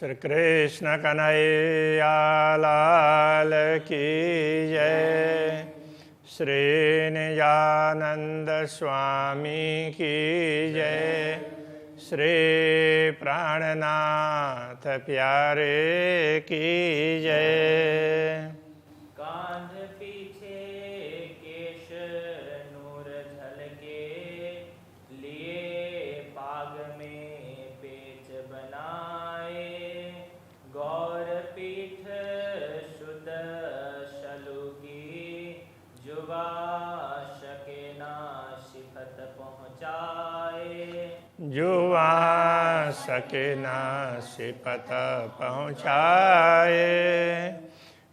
श्री कृष्ण कन्हैया लाल की जय। श्री निजानंद स्वामी की जय। श्री प्राणनाथ प्यारे की जय। कांध पीछे केश नूर झलके, लिए पाग में पेच बनाए। गौर पीठ शुद्ध शलु की, जुवा शके ना शिफत पहुँचाए। जुआ सके ना सिपत पहुँचाए।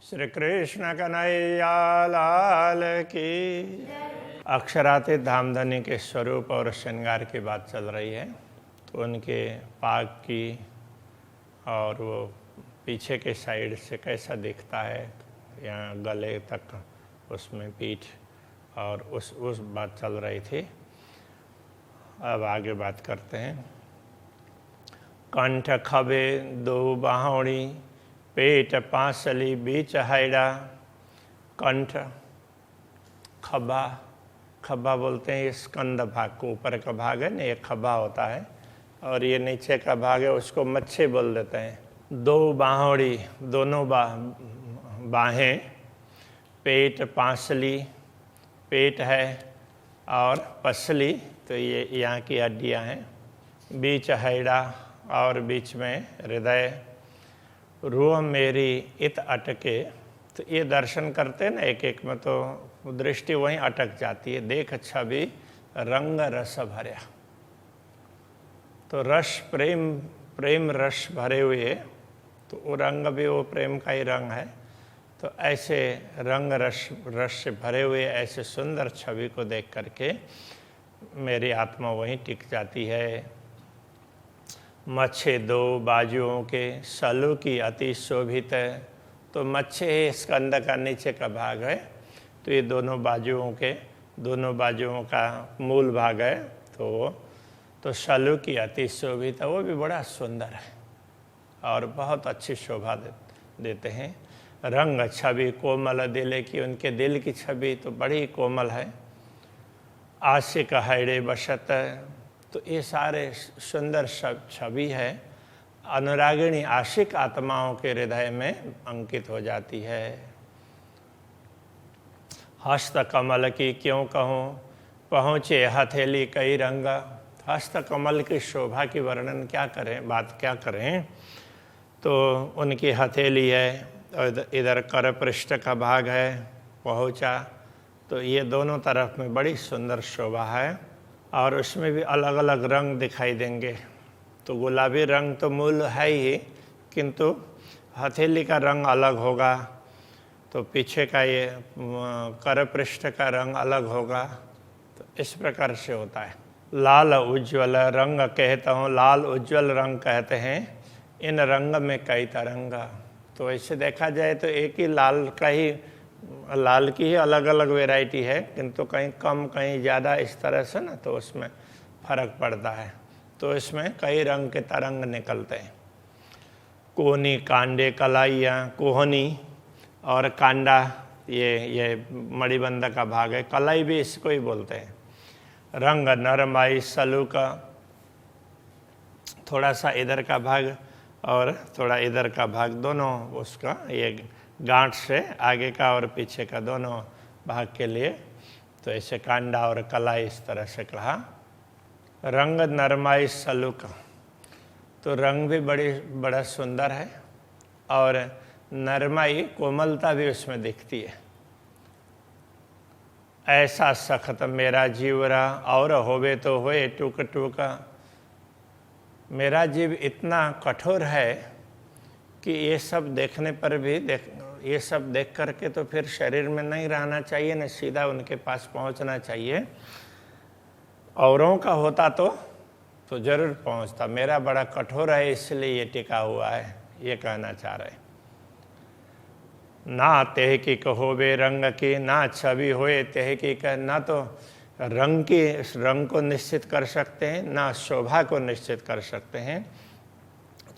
श्री कृष्ण कन्हैया लाल की। अक्षरातीत धामधनी के स्वरूप और श्रृंगार की बात चल रही है, तो उनके पाग की और वो पीछे के साइड से कैसा दिखता है, यहाँ गले तक उसमें पीठ और उस बात चल रही थी। अब आगे बात करते हैं। कंठ खबे दो बाहोड़ी, पेट पांसली बीच हैड़ा। कंठ खभा, खभा बोलते हैं ये स्कंद भाग को, ऊपर का भाग है ना, ये खभा होता है, और ये नीचे का भाग है उसको मच्छे बोल देते हैं। दो बाहोड़ी, दोनों बाहें। पेट पांसली, पेट है, और पसली तो ये यहाँ की हड्डियाँ हैं। बीच हैड़ा, और बीच में हृदय। रूह मेरी इत अटके, तो ये दर्शन करते हैं ना एक एक में, तो दृष्टि वहीं अटक जाती है। देख छवि रंग रस भरया, तो रस प्रेम रस भरे हुए, तो वो रंग भी वो प्रेम का ही रंग है। तो ऐसे रंग रस से भरे हुए ऐसे सुंदर छवि को देख करके मेरी आत्मा वहीं टिक जाती है। मच्छे दो बाजुओं के, सलू की अति शोभित है। तो मच्छे स्कंद का नीचे का भाग है, तो ये दोनों बाजुओं का मूल भाग है। तो सलू की अति शोभित है, वो भी बड़ा सुंदर है और बहुत अच्छी शोभा देते हैं। रंग छवि कोमल दिल की, उनके दिल की छवि तो बड़ी कोमल है। आशिक हैड़े बसत, तो ये सारे सुंदर सब छवि है। अनुरागिणी आशिक आत्माओं के हृदय में अंकित हो जाती है। हस्त कमल की क्यों कहूँ, पहुँचे हथेली कई रंग। हस्त कमल की शोभा की वर्णन क्या करें, तो उनकी हथेली है, और इधर कर पृष्ठ का भाग है, पहुँचा, तो ये दोनों तरफ में बड़ी सुंदर शोभा है। और उसमें भी अलग अलग रंग दिखाई देंगे। तो गुलाबी रंग तो मूल है ही, किंतु हथेली का रंग अलग होगा, तो पीछे का ये कर पृष्ठ का रंग अलग होगा। तो इस प्रकार से होता है। लाल उज्ज्वल रंग कहता हूँ, लाल उज्ज्वल रंग कहते हैं। इन रंग में कई तरंग, तो ऐसे देखा जाए तो एक ही लाल की ही अलग अलग वैरायटी है, किंतु कहीं कम कहीं ज़्यादा इस तरह से ना, तो उसमें फर्क पड़ता है। तो इसमें कई रंग के तरंग निकलते हैं। कोहनी कांडे कलाइयाँ, कोहनी और कांडा ये मणिबंध का भाग है। कलाई भी इसको ही बोलते हैं। रंग नरमाई सलू का, थोड़ा सा इधर का भाग और थोड़ा इधर का भाग, दोनों उसका ये गांठ से आगे का और पीछे का दोनों भाग के लिए, तो ऐसे कांडा और कलाई इस तरह से कहा। रंग नरमाई सलूक, तो रंग भी बड़ा सुंदर है, और नरमाई कोमलता भी उसमें दिखती है। ऐसा सख्त मेरा जीवरा, और होवे तो होए टूक टूका। मेरा जीव इतना कठोर है कि ये सब देखने पर भी ये सब देख करके तो फिर शरीर में नहीं रहना चाहिए, न सीधा उनके पास पहुंचना चाहिए। औरों का होता तो जरूर पहुंचता, मेरा बड़ा कठोर है इसलिए ये टिका हुआ है, ये कहना चाह रहे। ना तेह की कहोबे रंग की, ना छवि होए तेह की कह। ना तो रंग को निश्चित कर सकते हैं, ना शोभा को निश्चित कर सकते हैं,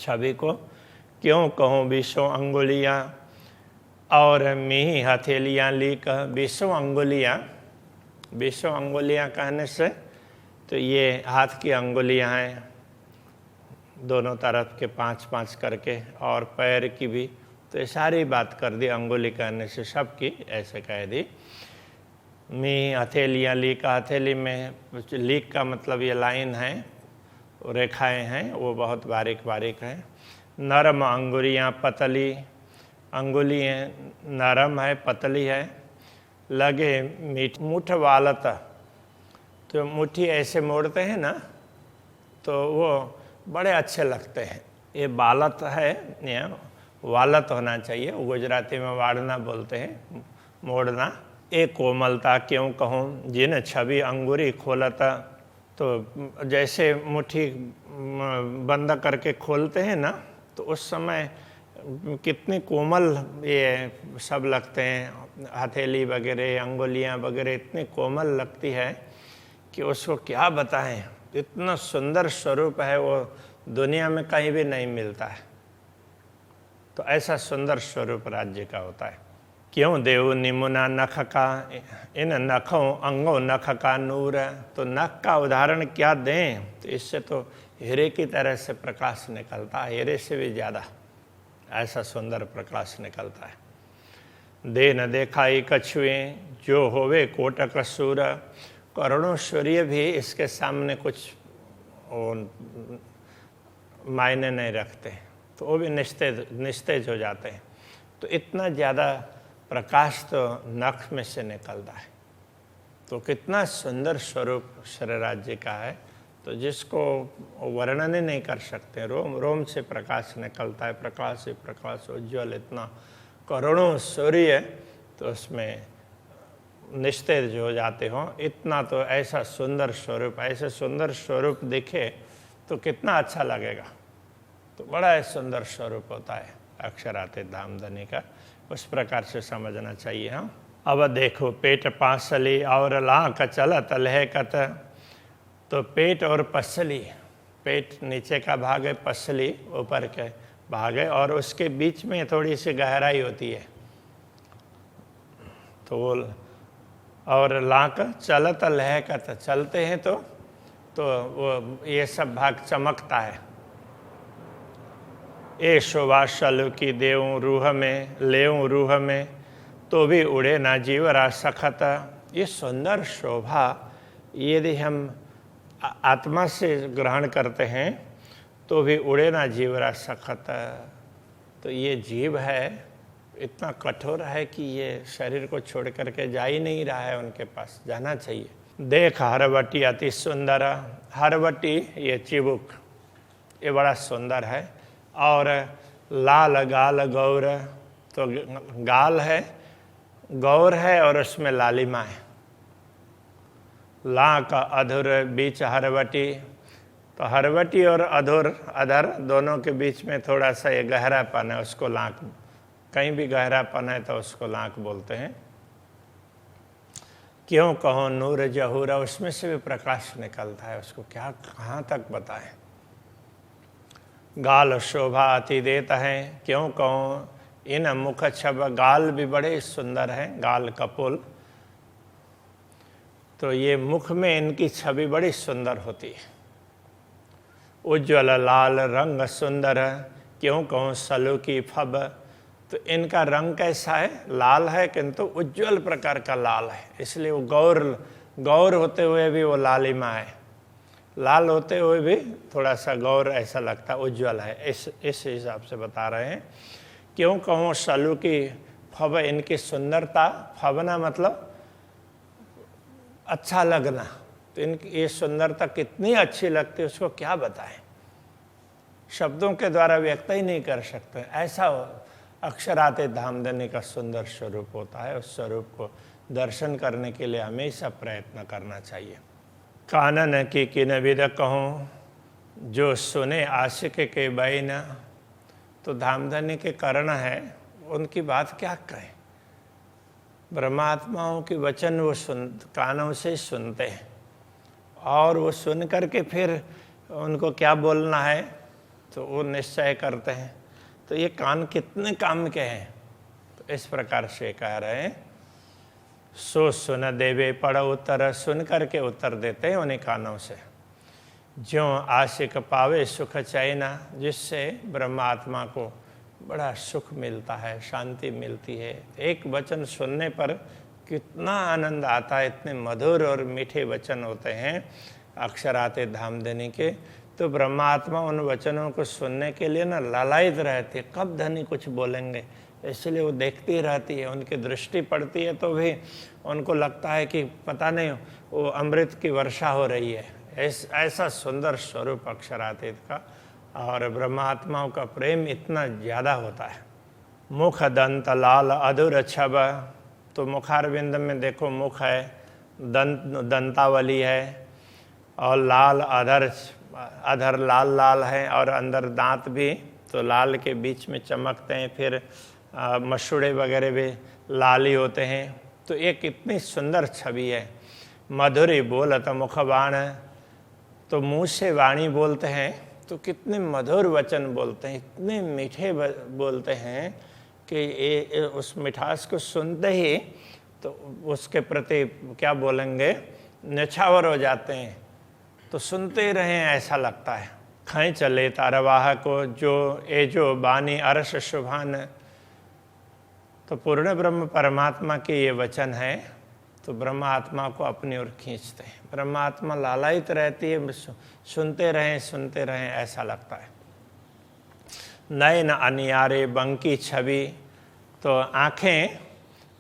छवि को, क्यों कहूँ 20 अंगुलियाँ और मी हथेलियाँ ली कह। 20 अंगुलियाँ, 20 अंगुलियाँ कहने से तो ये हाथ की अंगुलियाँ हैं दोनों तरफ के 5-5 करके, और पैर की भी, तो ये सारी बात कर दी अंगुली कहने से, सबकी ऐसे कह दी। मी हथेलियाँ लीक, हथेली में लीक का मतलब ये लाइन है, रेखाएं हैं, वो बहुत बारीक बारीक हैं। नरम अंगुलियाँ पतली, अंगुलियाँ नरम है पतली है। लगे मीठ मुठ वालत, तो मुट्ठी ऐसे मोड़ते हैं ना तो वो बड़े अच्छे लगते हैं। ये बालत है, ये वालत होना चाहिए, गुजराती में वाड़ना बोलते हैं, मोड़ना। एक कोमलता क्यों कहूँ जिन छवि अंगूरी खोलता, तो जैसे मुट्ठी बंद करके खोलते हैं ना तो उस समय कितनी कोमल ये सब लगते हैं, हथेली वगैरह अंगुलियाँ वगैरह इतनी कोमल लगती है कि उसको क्या बताएं। इतना सुंदर स्वरूप है वो, दुनिया में कहीं भी नहीं मिलता है। तो ऐसा सुंदर स्वरूप राज्य का होता है। क्यों देव निमुना नख का, इन नखों अंगों नख का नूर। तो नख का उदाहरण क्या दें, तो इससे तो हीरे की तरह से प्रकाश निकलता है, हीरे से भी ज़्यादा ऐसा सुंदर प्रकाश निकलता है। दे न देखाई कछुए जो होवे कोटक सूर। करोड़ों सूर्य भी इसके सामने कुछ मायने नहीं रखते, तो वो भी निस्तेज हो जाते हैं। तो इतना ज़्यादा प्रकाश तो नख में से निकलता है। तो कितना सुंदर स्वरूप श्री राज्य का है, तो जिसको वर्णन ही नहीं कर सकते। रोम रोम से प्रकाश निकलता है, प्रकाश से प्रकाश उज्ज्वल, इतना करोड़ों सूर्य तो उसमें निस्तेज हो जाते हों। इतना तो ऐसा सुंदर स्वरूप, ऐसे सुंदर स्वरूप दिखे तो कितना अच्छा लगेगा। तो बड़ा सुंदर स्वरूप होता है अक्षरातीत धामधनी का, उस प्रकार से समझना चाहिए। हाँ, अब देखो पेट पांसली और लाख चलत लहकत। तो पेट और पसली, पेट नीचे का भाग है, पसली ऊपर के भाग है, और उसके बीच में थोड़ी सी गहराई होती है। तो वो और लाख चलत लहकत, चलते हैं तो वो ये सब भाग चमकता है। ए शोभा शलु की देऊँ रूह में, लेऊँ रूह में, तो भी उड़े ना जीवरा सखत। ये सुंदर शोभा यदि हम आत्मा से ग्रहण करते हैं तो भी उड़े ना जीवरा सखत। तो ये जीव है इतना कठोर है कि ये शरीर को छोड़ करके जा ही नहीं रहा है, उनके पास जाना चाहिए। देख हरवटी अति सुंदर, हरवटी ये चिबुक, ये बड़ा सुंदर है। और लाल गाल गौर, तो गाल है, गौर है और उसमें लालिमा है। ला का अधुर बीच हरवटी, तो हरवटी और अधुर अधर दोनों के बीच में थोड़ा सा ये गहरापन है, उसको लाक, कहीं भी गहरापन है तो उसको लाक बोलते हैं। क्यों कहो नूर जहूरा, उसमें से भी प्रकाश निकलता है, उसको क्या कहाँ तक बताएं। गाल शोभा अति देता है, क्यों कहो इन मुख छब, गाल भी बड़े सुंदर हैं, गाल कपोल। तो ये मुख में इनकी छवि बड़ी सुंदर होती है। उज्ज्वल लाल रंग सुंदर, क्यों कहूँ सलू की फब। तो इनका रंग कैसा है, लाल है किंतु उज्ज्वल प्रकार का लाल है, इसलिए वो गौर होते हुए भी वो लालिमा है, लाल होते हुए भी थोड़ा सा गौर ऐसा लगता है, उज्ज्वल है, इस हिसाब से बता रहे हैं। क्यों कहूँ सलू की फब, इनकी सुंदरता, फबना मतलब अच्छा लगना। तो इनकी ये सुंदरता कितनी अच्छी लगती है, उसको क्या बताएं, शब्दों के द्वारा व्यक्त ही नहीं कर सकते। ऐसा अक्षरातीत धामधनी का सुंदर स्वरूप होता है। उस स्वरूप को दर्शन करने के लिए हमेशा प्रयत्न करना चाहिए। कानन की किन विद कहूँ जो सुने आशिक के बैन। तो धामधनी के कर्ण है, उनकी बात क्या कहें। ब्रह्मात्माओं के वचन वो कानों से सुनते हैं, और वो सुन करके फिर उनको क्या बोलना है तो वो निश्चय करते हैं। तो तो ये कान कितने काम के हैं। तो इस प्रकार से कह रहे हैं, सो सुन देवे पढ़ उत्तर, सुन करके उत्तर देते हैं उन्हीं कानों से। ज्यों आशिक पावे सुख चैना, जिससे ब्रह्मात्मा को बड़ा सुख मिलता है, शांति मिलती है। एक वचन सुनने पर कितना आनंद आता है, इतने मधुर और मीठे वचन होते हैं अक्षराते धामधनी के। तो ब्रह्मात्मा उन वचनों को सुनने के लिए ना लालायित रहते, कब धनी कुछ बोलेंगे, इसलिए वो देखती रहती है। उनकी दृष्टि पड़ती है तो भी उनको लगता है कि पता नहीं वो अमृत की वर्षा हो रही है। ऐसा सुंदर स्वरूप अक्षरातीत का, और ब्रह्मात्माओं का प्रेम इतना ज़्यादा होता है। मुख दंत लाल अधुर छब, तो मुखारविंद में देखो मुख है, दंतावली है, और लाल अधर लाल लाल है, और अंदर दांत भी तो लाल के बीच में चमकते हैं। फिर मसूड़े वगैरह भी लाल ही होते हैं। तो ये कितनी सुंदर छवि है। मधुरी बोलत मुखबाण, तो मुँह से वाणी बोलते हैं तो कितने मधुर वचन बोलते हैं, इतने मीठे बोलते हैं कि उस मिठास को सुनते ही तो उसके प्रति क्या बोलेंगे, निछावर हो जाते हैं। तो सुनते ही रहें ऐसा लगता है। खै चले तारवाह को, जो बानी अरस शुभान, तो पूर्ण ब्रह्म परमात्मा के ये वचन है, तो ब्रह्म आत्मा को अपनी ओर खींचते हैं। ब्रह्म आत्मा लालायित रहती है, सुनते रहें ऐसा लगता है। नयन अनियारे बंकी छवि, तो आँखें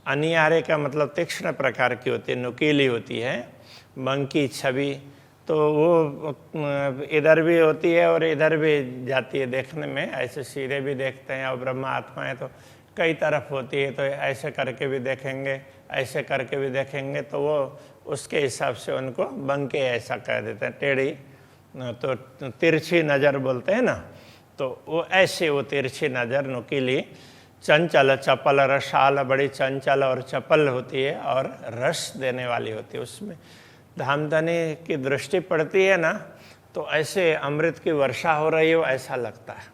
अनियारे का मतलब तीक्ष्ण प्रकार की होती है, नुकीली होती है। बंकी छवि, तो वो इधर भी होती है और इधर भी जाती है देखने में, ऐसे सीधे भी देखते हैं। और ब्रह्म आत्मा है तो कई तरफ होती है, तो ऐसे करके भी देखेंगे, ऐसे करके भी देखेंगे, तो वो उसके हिसाब से उनको बंके ऐसा कह देते हैं। टेढ़ी तो तिरछी नज़र बोलते हैं ना, तो वो ऐसे वो तिरछी नज़र नुकीली। चंचल चपल रसाल, बड़ी चंचल और चपल होती है और रस देने वाली होती है। उसमें धामधनी की दृष्टि पड़ती है ना, तो ऐसे अमृत की वर्षा हो रही हो ऐसा लगता है।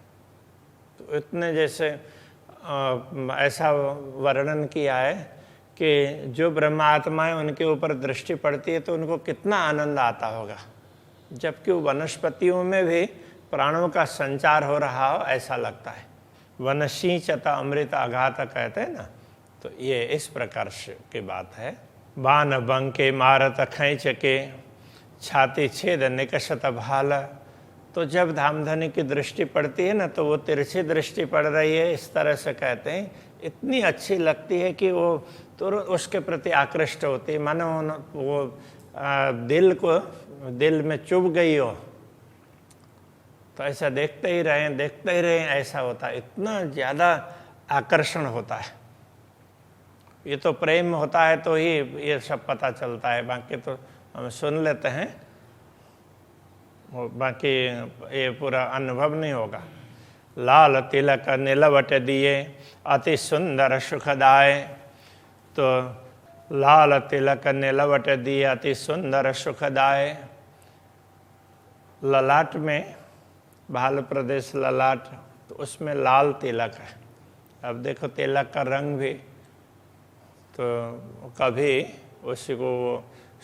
तो इतने जैसे ऐसा वर्णन किया है कि जो ब्रह्म आत्मा है उनके ऊपर दृष्टि पड़ती है तो उनको कितना आनंद आता होगा, जबकि वनस्पतियों में भी प्राणों का संचार हो रहा हो ऐसा लगता है। वनसींचता अमृत आघात कहते हैं ना, तो ये इस प्रकार से की बात है। बान बंके मारत खैंच के, छाती छेद निकषत भाल, तो जब धामधनी की दृष्टि पड़ती है ना तो वो तिरछी दृष्टि पड़ रही है, इस तरह से कहते हैं। इतनी अच्छी लगती है कि वो तो उसके प्रति आकृष्ट होती है, मानो वो दिल में चुभ गई हो, तो ऐसा देखते ही रहें ऐसा होता है। इतना ज़्यादा आकर्षण होता है। ये तो प्रेम होता है तो ही ये सब पता चलता है, बाकी तो हम सुन लेते हैं, बाकी ये पूरा अनुभव नहीं होगा। लाल तिलक नीलवट दिए अति सुंदर सुखदाय, तो लाल तिलक नीलवट दिए अति सुंदर सुखदाय। ललाट में भाल प्रदेश ललाट, तो उसमें लाल तिलक है। अब देखो तिलक का रंग भी, तो कभी उसी को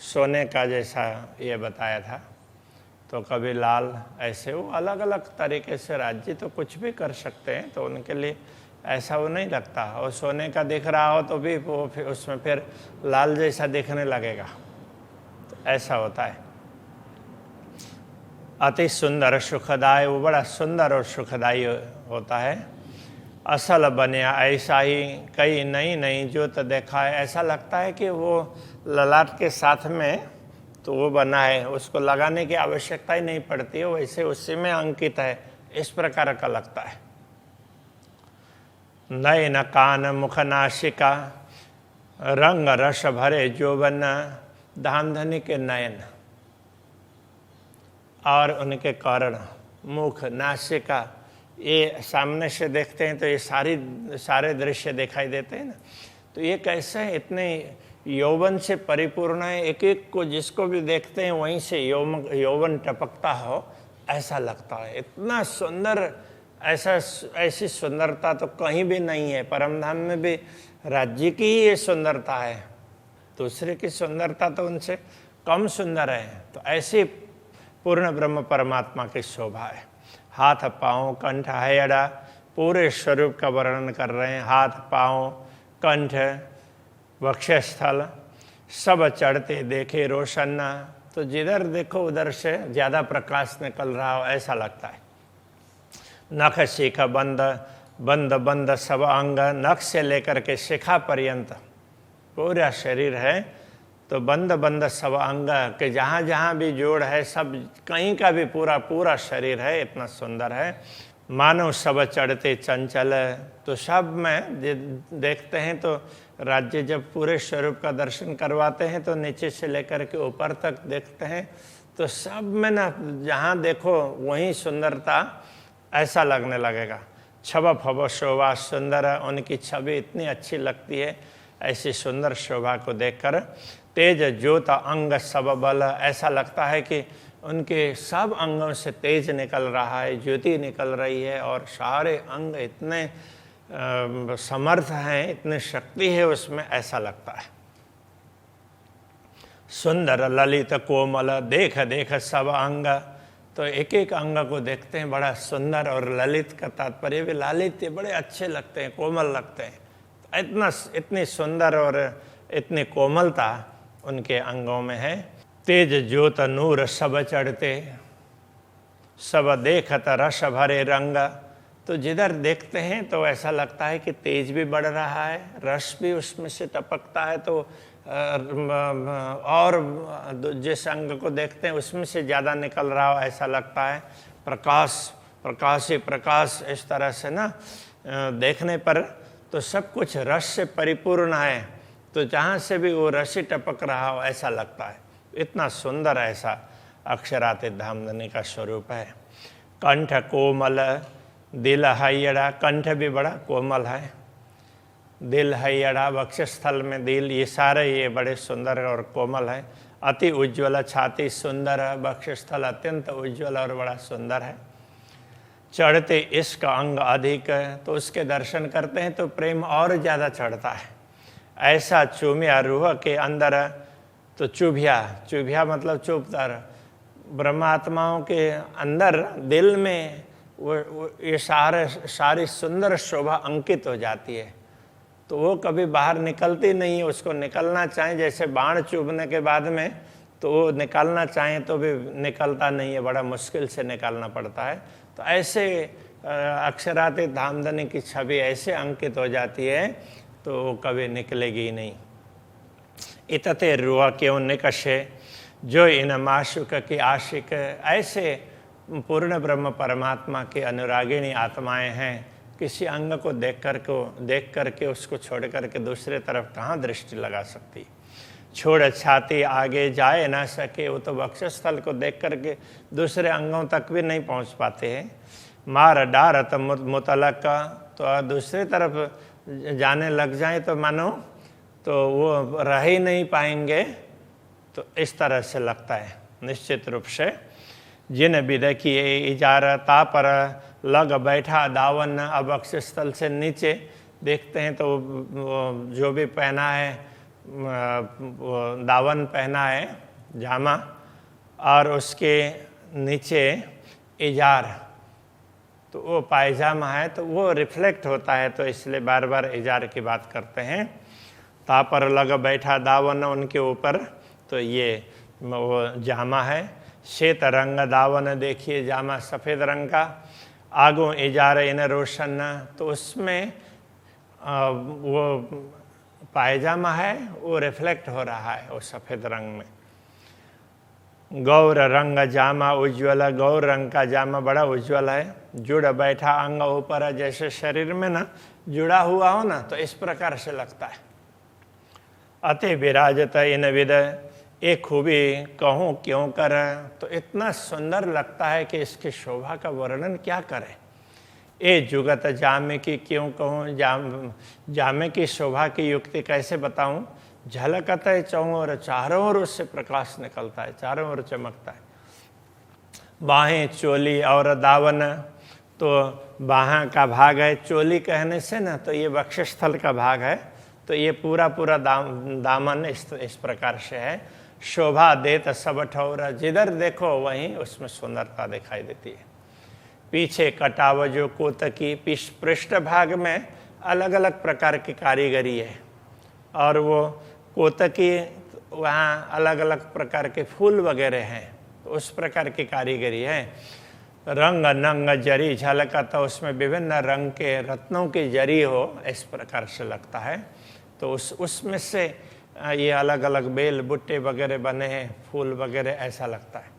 सोने का जैसा ये बताया था, तो कभी लाल, ऐसे वो अलग अलग तरीके से राज्य तो कुछ भी कर सकते हैं, तो उनके लिए ऐसा वो नहीं लगता। और सोने का दिख रहा हो तो भी वो फिर उसमें फिर लाल जैसा दिखने लगेगा, तो ऐसा होता है। अति सुंदर सुखदाय, वो बड़ा सुंदर और सुखदायी होता है। असल बनिया ऐसा ही कई नई जोत देखा है, ऐसा लगता है कि वो ललाट के साथ में तो वो बना है, उसको लगाने की आवश्यकता ही नहीं पड़ती है, वैसे उसी में अंकित है, इस प्रकार का लगता है। नयन कान मुख नासिका, रंग रस भरे जोबन, धामधनी के नयन और उनके कर्ण, मुख, नासिका, ये सामने से देखते हैं तो ये सारे दृश्य दिखाई देते हैं ना। तो ये कैसे है, इतने यौवन से परिपूर्ण है, एक एक को जिसको भी देखते हैं वहीं से यौवन टपकता हो ऐसा लगता है। इतना सुंदर ऐसी सुंदरता तो कहीं भी नहीं है। परमधाम में भी राज्य की ही ये सुंदरता है, दूसरे की सुंदरता तो उनसे कम सुंदर है। तो ऐसी पूर्ण ब्रह्म परमात्मा की शोभा है। हाथ पाँव कंठ हयड़ा पूरे स्वरूप का वर्णन कर रहे हैं। हाथ पाँव कंठ वक्षस्थल सब चढ़ते देखे रोशन, तो जिधर देखो उधर से ज़्यादा प्रकाश निकल रहा हो ऐसा लगता है। नख शिखा बंद बंद बंद सब अंग, नख से लेकर के शिखा पर्यंत पूरा शरीर है। तो बंद बंद सब अंग के जहाँ जहाँ भी जोड़ है, सब कहीं का भी पूरा पूरा शरीर है, इतना सुंदर है। मानव सब चढ़ते चंचल, तो सब में देखते हैं तो राज्य जब पूरे स्वरूप का दर्शन करवाते हैं तो नीचे से लेकर के ऊपर तक देखते हैं, तो सब में ना जहाँ देखो वहीं सुंदरता ऐसा लगने लगेगा। छब फब शोभा सुंदर, उनकी छवि इतनी अच्छी लगती है। ऐसी सुंदर शोभा को देखकर तेज ज्योत अंग सब बल, ऐसा लगता है कि उनके सब अंगों से तेज निकल रहा है, ज्योति निकल रही है और सारे अंग इतने समर्थ हैं, इतनी शक्ति है उसमें, ऐसा लगता है। सुंदर ललित कोमल देख देख सब अंग, तो एक एक अंग को देखते हैं बड़ा सुंदर, और ललित का तात्पर्य भी लालित्य, बड़े अच्छे लगते हैं, कोमल लगते हैं। इतनी सुंदर और इतनी कोमलता उनके अंगों में है। तेज ज्योत नूर सब चढ़ते, सब देखत रस भरे रंग, तो जिधर देखते हैं तो ऐसा लगता है कि तेज भी बढ़ रहा है, रस भी उसमें से टपकता है। तो और जिस अंग को देखते हैं उसमें से ज़्यादा निकल रहा हो ऐसा लगता है। प्रकाश प्रकाश ही प्रकाश, इस तरह से ना देखने पर तो सब कुछ रस से परिपूर्ण है। तो जहाँ से भी वो रस ही टपक रहा हो ऐसा लगता है। इतना सुंदर ऐसा अक्षरातीत धामधनी का स्वरूप है। कंठ कोमल दिल हयड़ा, कंठ भी बड़ा कोमल है, दिल हयड़ा वक्षस्थल में दिल, ये सारे ये बड़े सुंदर और कोमल है। अति उज्ज्वल छाती सुंदर है, वक्षस्थल अत्यंत उज्ज्वल और बड़ा सुंदर है। चढ़ते इश्क अंग अधिक, तो उसके दर्शन करते हैं तो प्रेम और ज़्यादा चढ़ता है। ऐसा चूमिया रूह के अंदर, तो चुभिया मतलब चुभतर, ब्रह्मात्माओं के अंदर दिल में वो ये सारी सुंदर शोभा अंकित हो जाती है। तो वो कभी बाहर निकलती नहीं है, उसको निकलना चाहे जैसे बाण चुभने के बाद में, तो वो निकालना चाहे तो भी निकलता नहीं है, बड़ा मुश्किल से निकालना पड़ता है। तो ऐसे अक्षरातीत धामधनी की छवि ऐसे अंकित हो जाती है तो वो कभी निकलेगी ही नहीं। इतते रुआ क्यों निकशे जो इन माशुक की आशिक, ऐसे पूर्ण ब्रह्म परमात्मा की अनुरागिणी आत्माएं हैं। किसी अंग को देख करके उसको छोड़ करके दूसरे तरफ कहाँ दृष्टि लगा सकती। छोड़ छाती आगे जाए ना सके, वो तो वक्षस्थल को देख करके दूसरे अंगों तक भी नहीं पहुँच पाते हैं। मार डारत मुतलक का, तो दूसरी तरफ जाने लग जाए तो मानो तो वो रह ही नहीं पाएंगे। तो इस तरह से लगता है निश्चित रूप से। जिन विध किए इजारता पर लग बैठा दावन, अब वक्षस्थल से नीचे देखते हैं तो जो भी पहना है वो दावन पहना है जामा, और उसके नीचे इजार, तो वो पायजामा है, तो वो रिफ्लेक्ट होता है, तो इसलिए बार बार इजार की बात करते हैं। ता पर लग बैठा दावन उनके ऊपर, तो ये वो जामा है। श्वेत रंग दावन, देखिए जामा सफ़ेद रंग का, आगो इजार इन रोशन, तो उसमें वो पायजामा है वो रिफ्लेक्ट हो रहा है वो सफ़ेद रंग में। गौर रंग जामा उज्ज्वल, गौर रंग का जामा बड़ा उज्ज्वल है। जुड़ बैठा अंग ऊपर, जैसे शरीर में ना जुड़ा हुआ हो ना, तो इस प्रकार से लगता है। अति विराजत इन विद, एक खूबी कहूँ क्यों कर, तो इतना सुंदर लगता है कि इसकी शोभा का वर्णन क्या करें। ए जुगत जामे की क्यों कहूँ, जामे की शोभा की युक्ति कैसे बताऊँ। झलकता है चौर, चारों ओर उससे प्रकाश निकलता है, चारों ओर चमकता है। बाहें चोली और दावन, तो बाहाँ का भाग है, चोली कहने से ना तो ये वक्षस्थल का भाग है, तो ये पूरा दामन इस प्रकार से है। शोभा देत सब ठौर, जिधर देखो वहीं उसमें सुंदरता दिखाई देती है। पीछे कटाव जो कोतकी, पृष्ठ भाग में अलग अलग प्रकार की कारीगरी है, और वो कोतकी वहाँ अलग अलग प्रकार के फूल वगैरह हैं, तो उस प्रकार की कारीगरी है। रंग नंग जरी झलका, तो उसमें विभिन्न रंग के रत्नों की जरी हो, इस प्रकार से लगता है। तो उसमें से ये अलग अलग बेल बुट्टे वगैरह बने हैं, फूल वगैरह, ऐसा लगता है।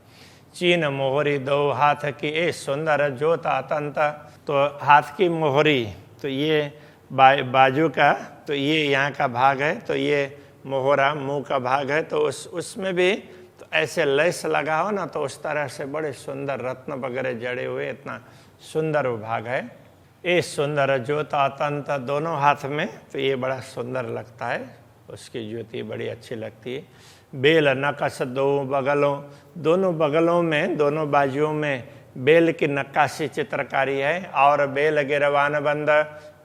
चीन मोहरी दो हाथ की ए सुंदर जोत अतंत, तो हाथ की मोहरी, तो ये बाजू का, तो ये यहाँ का भाग है, तो ये मोहरा मुंह का भाग है, तो उसमें भी तो ऐसे लेस लगा हो ना, तो उस तरह से बड़े सुंदर रत्न वगैरह जड़े हुए, इतना सुंदर वो भाग है। ये सुंदर ज्योता अतंत, दोनों हाथ में, तो ये बड़ा सुंदर लगता है, उसकी ज्योति बड़ी अच्छी लगती है। बेल नकश दो बगलों, दोनों बगलों में, दोनों बाजुओं में बेल की नक्काशी चित्रकारी है। और बेल गिरवान बंद,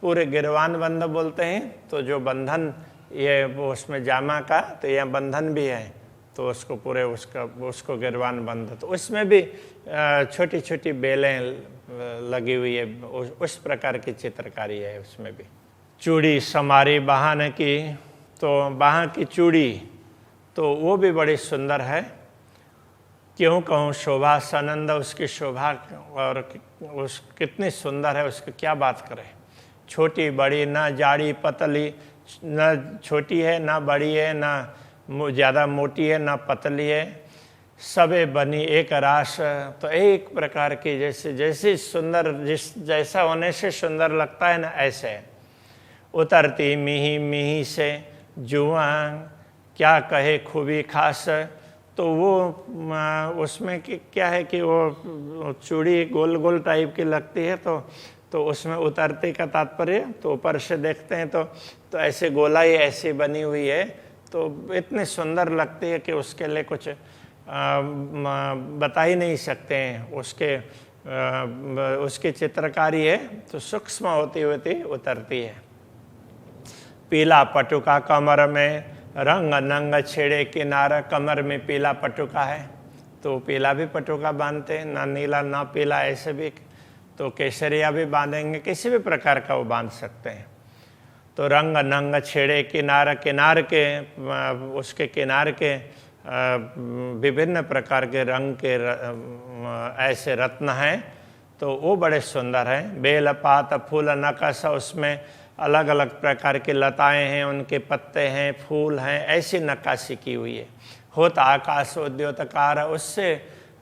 पूरे गिरवान बंद बोलते हैं, तो जो बंधन ये वो उसमें जामा का, तो यह बंधन भी है, तो उसको पूरे उसको गिरवान बंद, तो उसमें भी छोटी छोटी बेलें लगी हुई है, उस प्रकार की चित्रकारी है उसमें भी। चूड़ी समारी बाहन की, तो बाहाँ की चूड़ी, तो वो भी बड़ी सुंदर है। क्यों कहूँ शोभा सनंद, उसकी शोभा और उस कितनी सुंदर है, उसकी क्या बात करें। छोटी बड़ी, ना जाड़ी पतली, न छोटी है ना बड़ी है, ना ज़्यादा मोटी है ना पतली है, सबे बनी एक रास, तो एक प्रकार की जैसे सुंदर, जैसा होने से सुंदर लगता है ना, ऐसे उतरती मिही मिही से जुआ, क्या कहे खूबी खास, तो वो उसमें क्या है कि वो चूड़ी गोल गोल टाइप की लगती है, तो उसमें उतरते का तात्पर्य, तो ऊपर से देखते हैं तो ऐसे गोलाई ऐसी बनी हुई है, तो इतनी सुंदर लगती है कि उसके लिए कुछ बता ही नहीं सकते हैं। उसकी चित्रकारी है, तो सूक्ष्म होती होती उतरती है। पीला पटुका कमर में, रंग नंग छेड़े किनारा, कमर में पीला पटुका है, तो पीला भी पटुका बांधते हैं, ना नीला ना पीला, ऐसे भी, तो केसरिया भी बांधेंगे, किसी भी प्रकार का वो बांध सकते हैं। तो रंग नंग छेड़े किनार, किनार के उसके किनार के विभिन्न प्रकार के रंग के ऐसे रत्न हैं, तो वो बड़े सुंदर हैं। बेल पात फूल नकश, उसमें अलग अलग प्रकार की लताएं हैं, उनके पत्ते हैं, फूल हैं, ऐसी नक्काशी की हुई है। होता आकाश उद्योतकार, उससे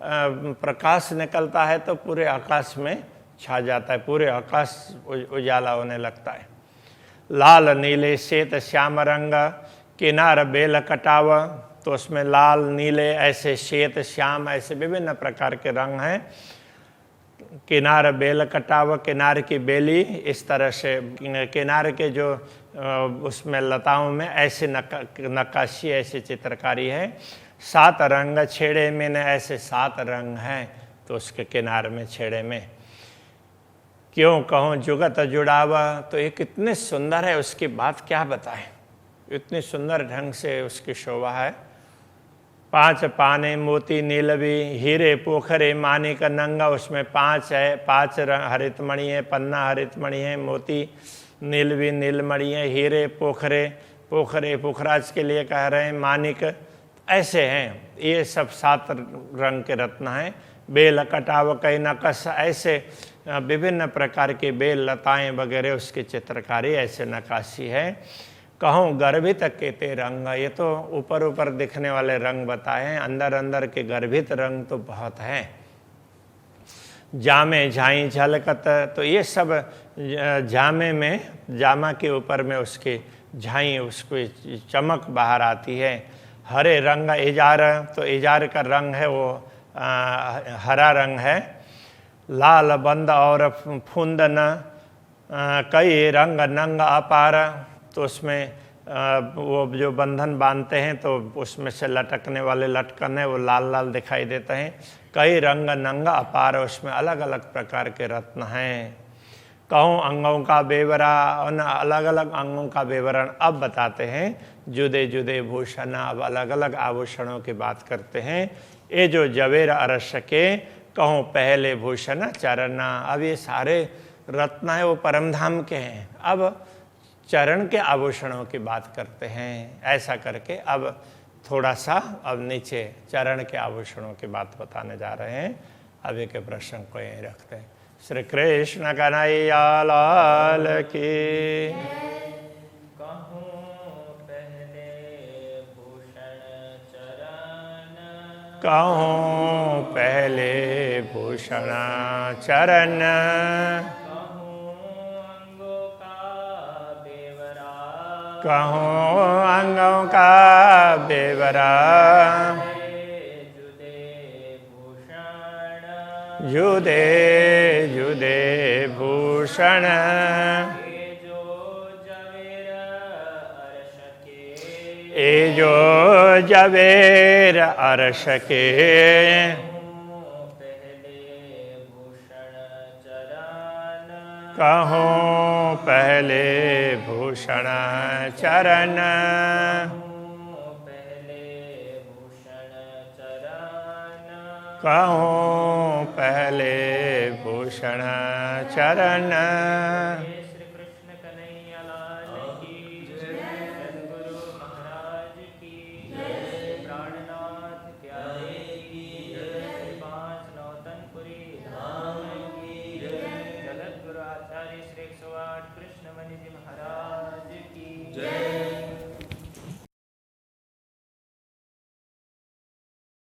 प्रकाश निकलता है तो पूरे आकाश में छा जाता है, पूरे आकाश उजाला होने लगता है। लाल नीले श्वेत श्याम रंग, किनार बेल कटाव, तो उसमें लाल नीले ऐसे श्वेत श्याम ऐसे विभिन्न प्रकार के रंग हैं। किनार बेल कटाव, किनार की बेली, इस तरह से किनार के जो उसमें लताओं में ऐसी नक्काशी ऐसी चित्रकारी है। 7 रंग छेड़े में, ने ऐसे 7 रंग हैं, तो उसके किनार में छेड़े में। क्यों कहूँ जुगत जुड़ावा, तो ये कितने सुंदर है, उसकी बात क्या बताएं, इतनी सुंदर ढंग से उसकी शोभा है। 5 पाने मोती नीलवी, हीरे पोखरे मानिक नंगा, उसमें 5 है, 5 हरित मणि है, पन्ना हरित मणि है, मोती नीलवी नीलमणि है, हीरे पोखरे, पोखरे पुखराज के लिए कह रहे हैं, मानिक ऐसे हैं, ये सब 7 रंग के रत्न हैं। बेल कटाव कई नकश, ऐसे विभिन्न प्रकार के बेल लताएं वगैरह उसकी चित्रकारी ऐसे नक्काशी है। कहूँ गर्भित केते रंग, ये तो ऊपर ऊपर दिखने वाले रंग बताए हैं, अंदर अंदर के गर्भित रंग तो बहुत हैं। जामे झाई झलकत, तो ये सब जामे में, जामा के ऊपर में उसकी झाई, उसकी चमक बाहर आती है। हरे रंग इजार, तो इजार का रंग है वो हरा रंग है। लाल बंद और फुंदन, कई रंग नंग अपार, तो उसमें वो जो बंधन बांधते हैं तो उसमें से लटकने वाले लटकन है वो लाल लाल दिखाई देते हैं। कई रंग नंग अपार, उसमें अलग अलग प्रकार के रत्न हैं। कहूँ अंगों का बेवरा, उन अलग अलग अंगों का विवरण अब बताते हैं। जुदे जुदे भूषण, अब अलग अलग आभूषणों की बात करते हैं। ये जो जवेर अरस के कहूँ पहले भूषण चरण, अब ये सारे रत्न है वो परमधाम के हैं। अब चरण के आभूषणों की बात करते हैं। ऐसा करके अब थोड़ा सा अब नीचे चरण के आभूषणों की बात बताने जा रहे हैं। अभी के प्रश्न को यहीं रखते हैं। श्री कृष्ण कन्हैया लाल की। कहूँ पहले भूषण चरण, कहूँ अंगों का बेवरा, जुदे जुदे भूषण, ए जो जवेर अरस के, कहूँ पहले भूषण चरण, कहूँ पहले भूषण चरण,